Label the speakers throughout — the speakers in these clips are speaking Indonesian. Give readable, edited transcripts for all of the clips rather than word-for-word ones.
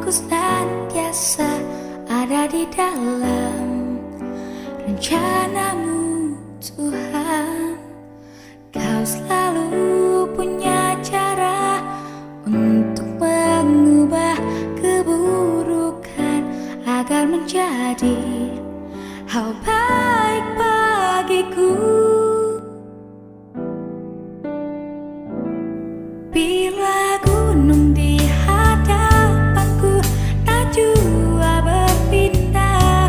Speaker 1: ku senantiasa ada di dalam rencanamu Tuhan. Kau selalu punya cara untuk mengubah keburukan agar menjadi hal baik bagiku. Bila gunung di hadapanku tak jua berpindah,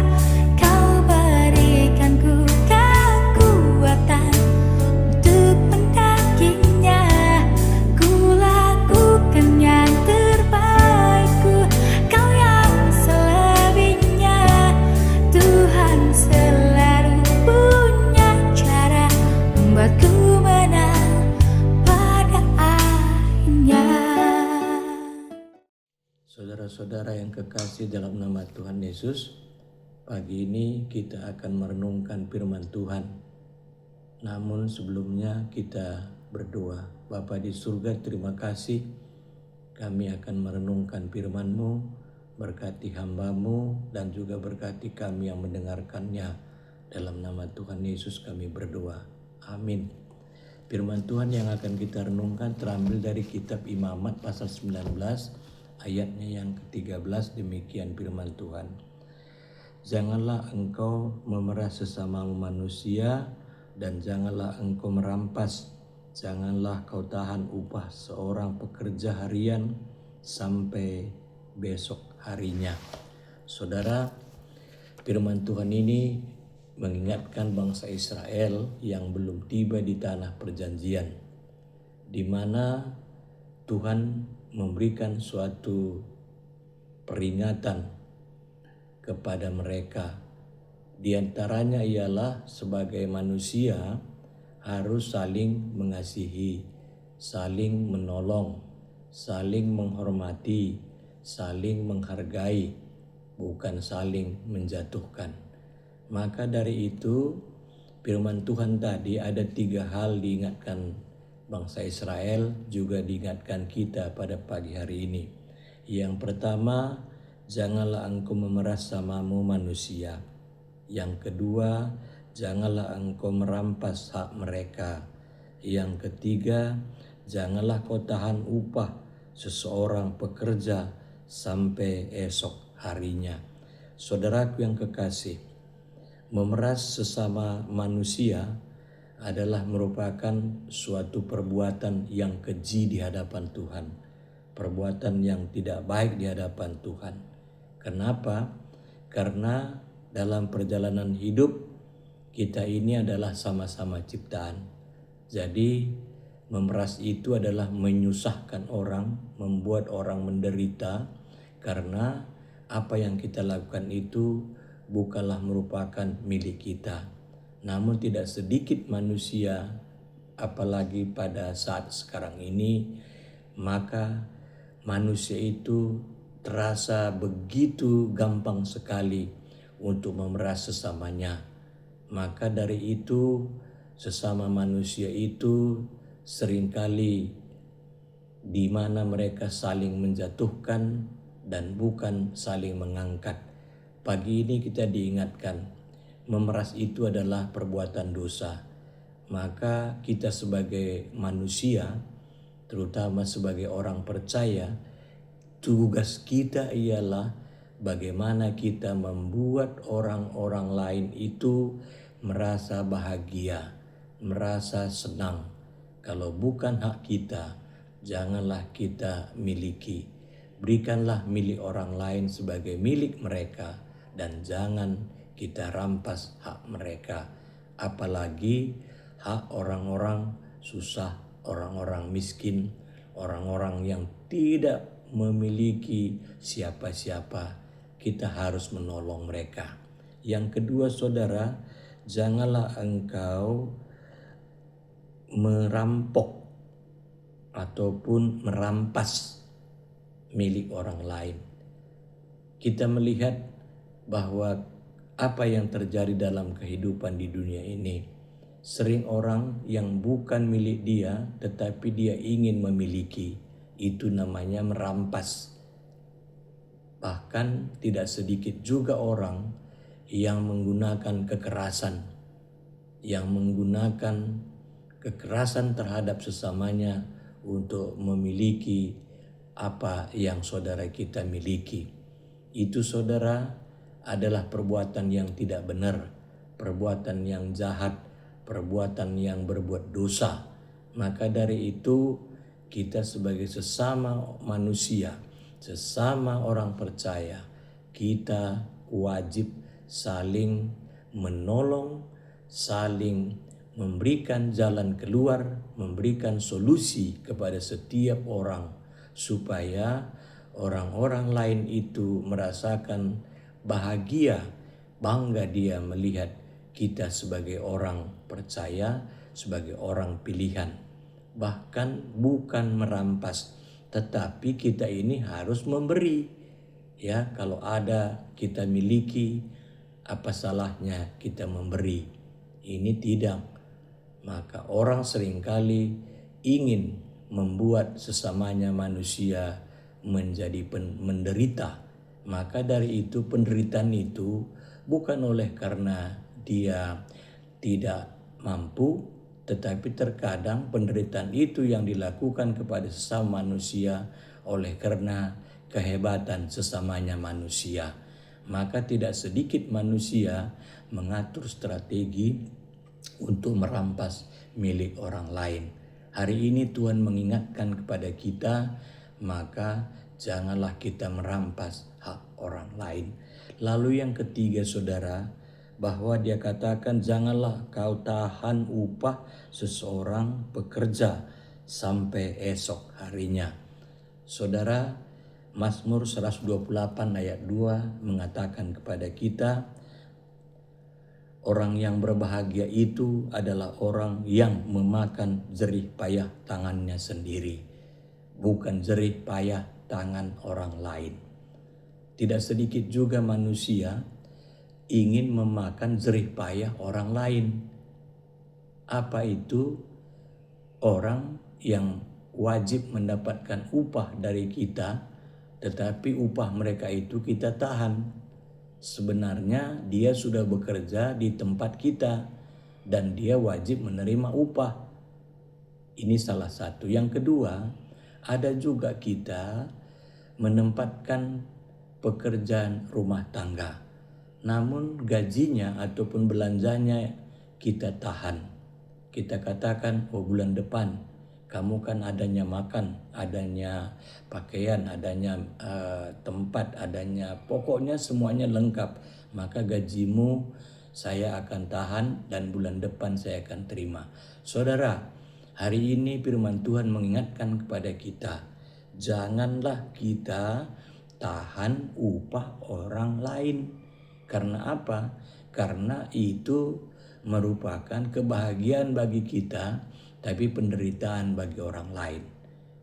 Speaker 1: kau berikanku kekuatan untuk mendakinya. Ku lakukan yang terbaikku, kau yang selebihnya. Tuhan selalu punya cara membuatku menang pada akhirnya.
Speaker 2: Saudara-saudara yang kekasih dalam nama Tuhan Yesus, pagi ini kita akan merenungkan firman Tuhan. Namun sebelumnya kita berdoa. Bapa di surga, terima kasih kami akan merenungkan firman-Mu. Berkati hamba-Mu dan juga berkati kami yang mendengarkannya. Dalam nama Tuhan Yesus kami berdoa. Amin. Firman Tuhan yang akan kita renungkan terambil dari kitab Imamat pasal 19 ayatnya yang ke-13. Demikian firman Tuhan. Janganlah engkau memerah sesamamu manusia dan janganlah engkau merampas. Janganlah kau tahan upah seorang pekerja harian sampai besok harinya. Saudara, firman Tuhan ini mengingatkan bangsa Israel yang belum tiba di tanah perjanjian, di mana Tuhan memberikan suatu peringatan kepada mereka. Di antaranya ialah sebagai manusia harus saling mengasihi, saling menolong, saling menghormati, saling menghargai, bukan saling menjatuhkan. Maka dari itu firman Tuhan tadi ada 3 hal diingatkan bangsa Israel, juga diingatkan kita pada pagi hari ini. Yang pertama, janganlah engkau memeras samamu manusia. Yang kedua, janganlah engkau merampas hak mereka. Yang ketiga, janganlah kau tahan upah seseorang pekerja sampai esok harinya. Saudaraku yang kekasih, memeras sesama manusia adalah merupakan suatu perbuatan yang keji di hadapan Tuhan. Perbuatan yang tidak baik di hadapan Tuhan. Kenapa? Karena dalam perjalanan hidup kita ini adalah sama-sama ciptaan. Jadi memeras itu adalah menyusahkan orang, membuat orang menderita, karena apa yang kita lakukan itu bukanlah merupakan milik kita. Namun tidak sedikit manusia, apalagi pada saat sekarang ini, maka manusia itu terasa begitu gampang sekali untuk memeras sesamanya. Maka dari itu sesama manusia itu seringkali di mana mereka saling menjatuhkan dan bukan saling mengangkat. Pagi ini kita diingatkan, memeras itu adalah perbuatan dosa. Maka kita sebagai manusia, terutama sebagai orang percaya, tugas kita ialah bagaimana kita membuat orang-orang lain itu merasa bahagia, merasa senang. Kalau bukan hak kita, janganlah kita miliki. Berikanlah milik orang lain sebagai milik mereka dan jangan kita rampas hak mereka, apalagi hak orang-orang susah, orang-orang miskin, orang-orang yang tidak memiliki siapa-siapa. Kita harus menolong mereka. Yang kedua, saudara, janganlah engkau merampok ataupun merampas milik orang lain. Kita melihat bahwa apa yang terjadi dalam kehidupan di dunia ini, sering orang yang bukan milik dia tetapi dia ingin memiliki, itu namanya merampas. Bahkan tidak sedikit juga orang yang menggunakan kekerasan terhadap sesamanya untuk memiliki apa yang saudara kita miliki. Itu saudara adalah perbuatan yang tidak benar, perbuatan yang jahat, perbuatan yang berbuat dosa. Maka dari itu kita sebagai sesama manusia, sesama orang percaya, kita wajib saling menolong, saling memberikan jalan keluar, memberikan solusi kepada setiap orang supaya orang-orang lain itu merasakan bahagia, bangga dia melihat kita sebagai orang percaya, sebagai orang pilihan. Bahkan bukan merampas, tetapi kita ini harus memberi. Ya, kalau ada kita miliki, apa salahnya kita memberi? Ini tidak. Maka orang seringkali ingin membuat sesamanya manusia menjadi menderita. Maka dari itu penderitaan itu bukan oleh karena dia tidak mampu, tetapi terkadang penderitaan itu yang dilakukan kepada sesama manusia oleh karena kehebatan sesamanya manusia. Maka tidak sedikit manusia mengatur strategi untuk merampas milik orang lain. Hari ini Tuhan mengingatkan kepada kita, maka janganlah kita merampas hak orang lain. Lalu yang ketiga saudara, bahwa dia katakan janganlah kau tahan upah seseorang pekerja sampai esok harinya. Saudara, Mazmur 128 ayat 2 mengatakan kepada kita, orang yang berbahagia itu adalah orang yang memakan jerih payah tangannya sendiri, bukan jerih payah tangan orang lain. Tidak sedikit juga manusia ingin memakan jerih payah orang lain. Apa itu? Orang yang wajib mendapatkan upah dari kita, tetapi upah mereka itu kita tahan. Sebenarnya dia sudah bekerja di tempat kita dan dia wajib menerima upah. Ini salah satu. Yang kedua, ada juga kita menempatkan pekerjaan rumah tangga, namun gajinya ataupun belanjanya kita tahan. Kita katakan, oh bulan depan kamu kan adanya makan, adanya pakaian, adanya tempat, adanya pokoknya semuanya lengkap. Maka gajimu saya akan tahan dan bulan depan saya akan terima. Saudara, hari ini firman Tuhan mengingatkan kepada kita, janganlah kita tahan upah orang lain. Karena apa? Karena itu merupakan kebahagiaan bagi kita, tapi penderitaan bagi orang lain.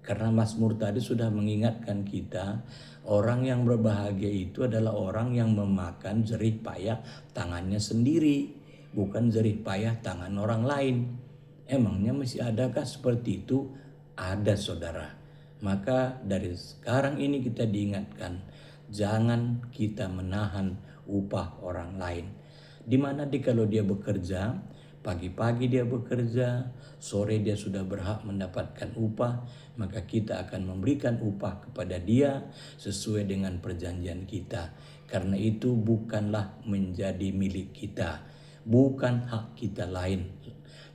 Speaker 2: Karena Mazmur tadi sudah mengingatkan kita, orang yang berbahagia itu adalah orang yang memakan jerih payah tangannya sendiri, bukan jerih payah tangan orang lain. Emangnya masih adakah seperti itu? Ada saudara. Maka dari sekarang ini kita diingatkan, jangan kita menahan upah orang lain. Dimana kalau dia bekerja, pagi-pagi dia bekerja, sore dia sudah berhak mendapatkan upah, maka kita akan memberikan upah kepada dia sesuai dengan perjanjian kita. Karena itu bukanlah menjadi milik kita, bukan hak kita lain,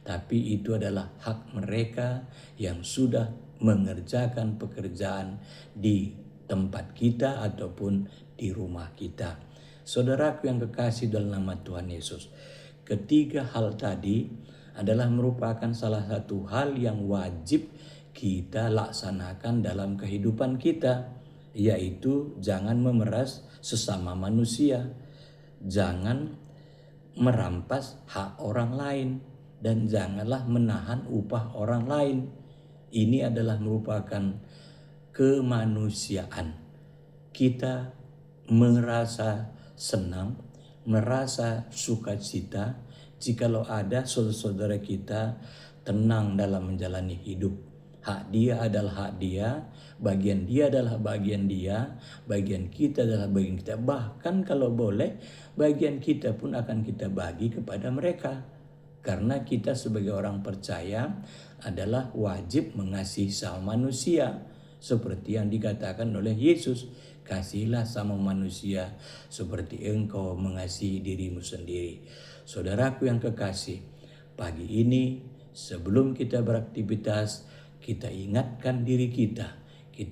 Speaker 2: tapi itu adalah hak mereka yang sudah mengerjakan pekerjaan di tempat kita ataupun di rumah kita. Saudaraku yang kekasih dalam nama Tuhan Yesus, ketiga hal tadi adalah merupakan salah satu hal yang wajib kita laksanakan dalam kehidupan kita, yaitu jangan memeras sesama manusia, jangan merampas hak orang lain, dan janganlah menahan upah orang lain. Ini adalah merupakan kemanusiaan. Kita merasa senang, merasa sukacita jikalau ada saudara-saudara kita tenang dalam menjalani hidup. Hak dia adalah hak dia, bagian dia adalah bagian dia, bagian kita adalah bagian kita. Bahkan kalau boleh, bagian kita pun akan kita bagi kepada mereka. Karena kita sebagai orang percaya adalah wajib mengasihi sama manusia. Seperti yang dikatakan oleh Yesus, kasihilah sama manusia seperti engkau mengasihi dirimu sendiri. Saudaraku yang kekasih, pagi ini sebelum kita beraktivitas, kita ingatkan diri kita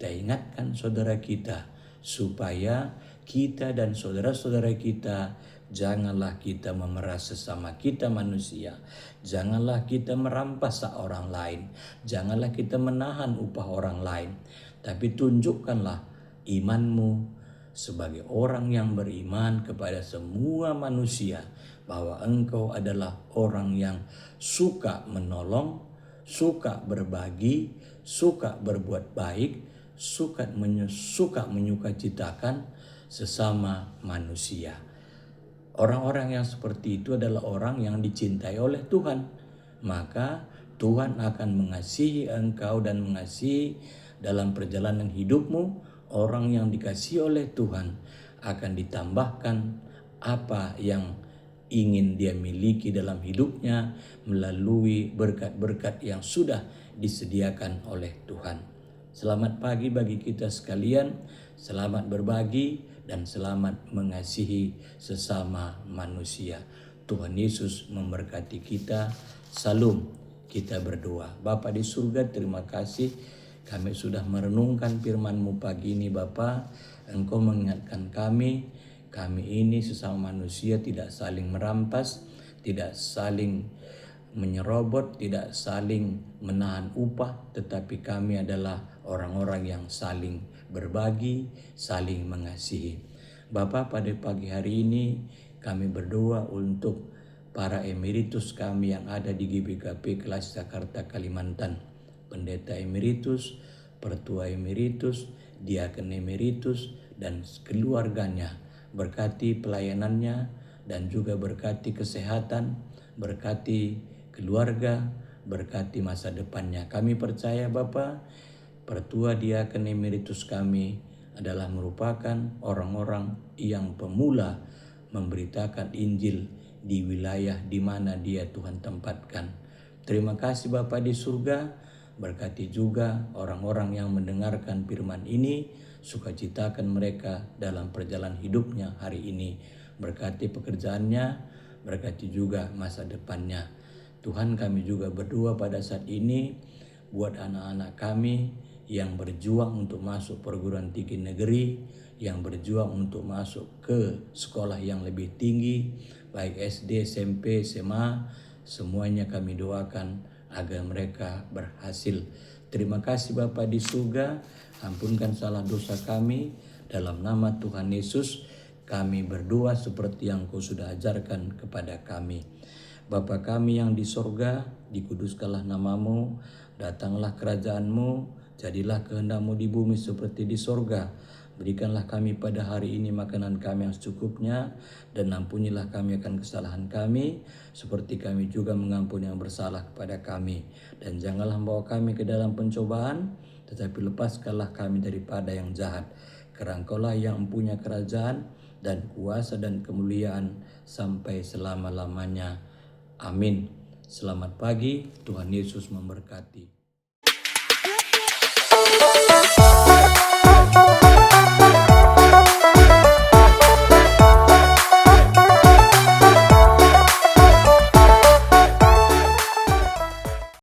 Speaker 2: ingatkan saudara kita, supaya kita dan saudara-saudara kita janganlah kita memeras sesama kita manusia, janganlah kita merampas hak orang lain, janganlah kita menahan upah orang lain, tapi tunjukkanlah imanmu sebagai orang yang beriman kepada semua manusia, bahwa engkau adalah orang yang suka menolong, suka berbagi, suka berbuat baik, suka menyukacitakan sesama manusia. Orang-orang yang seperti itu adalah orang yang dicintai oleh Tuhan. Maka Tuhan akan mengasihi engkau dan mengasihi dalam perjalanan hidupmu. Orang yang dikasihi oleh Tuhan akan ditambahkan apa yang ingin dia miliki dalam hidupnya melalui berkat-berkat yang sudah disediakan oleh Tuhan. Selamat pagi bagi kita sekalian, selamat berbagi dan selamat mengasihi sesama manusia. Tuhan Yesus memberkati kita. Salam, kita berdoa. Bapa di surga, terima kasih kami sudah merenungkan firman-Mu pagi ini Bapa. Engkau mengingatkan kami ini sesama manusia tidak saling merampas, tidak saling menyerobot, tidak saling menahan upah, tetapi kami adalah orang-orang yang saling berbagi, saling mengasihi. Bapa, pada pagi hari ini kami berdoa untuk para emeritus kami yang ada di GBKP kelas Jakarta Kalimantan, pendeta emeritus, pertua emeritus, diaken emeritus, dan keluarganya. Berkati pelayanannya dan juga berkati kesehatan, berkati keluarga, berkati masa depannya. Kami percaya Bapa, pertua diaken emeritus kami adalah merupakan orang-orang yang pemula memberitakan Injil di wilayah di mana dia Tuhan tempatkan. Terima kasih Bapa di surga, berkati juga orang-orang yang mendengarkan firman ini, sukacitakan mereka dalam perjalanan hidupnya hari ini. Berkati pekerjaannya, berkati juga masa depannya. Tuhan, kami juga berdoa pada saat ini buat anak-anak kami yang berjuang untuk masuk perguruan tinggi negeri, yang berjuang untuk masuk ke sekolah yang lebih tinggi, baik SD, SMP, SMA, semuanya kami doakan agar mereka berhasil. Terima kasih Bapa di surga, ampunkan salah dosa kami, dalam nama Tuhan Yesus kami berdoa seperti yang Kau sudah ajarkan kepada kami. Bapa kami yang di sorga, dikuduskanlah namamu, datanglah kerajaan-Mu, jadilah kehendak-Mu di bumi seperti di sorga. Berikanlah kami pada hari ini makanan kami yang secukupnya, dan ampunilah kami akan kesalahan kami, seperti kami juga mengampuni yang bersalah kepada kami. Dan janganlah membawa kami ke dalam pencobaan, tetapi lepaskanlah kami daripada yang jahat. Karena Engkaulah yang mempunyai kerajaan dan kuasa dan kemuliaan sampai selama-lamanya. Amin. Selamat pagi, Tuhan Yesus memberkati.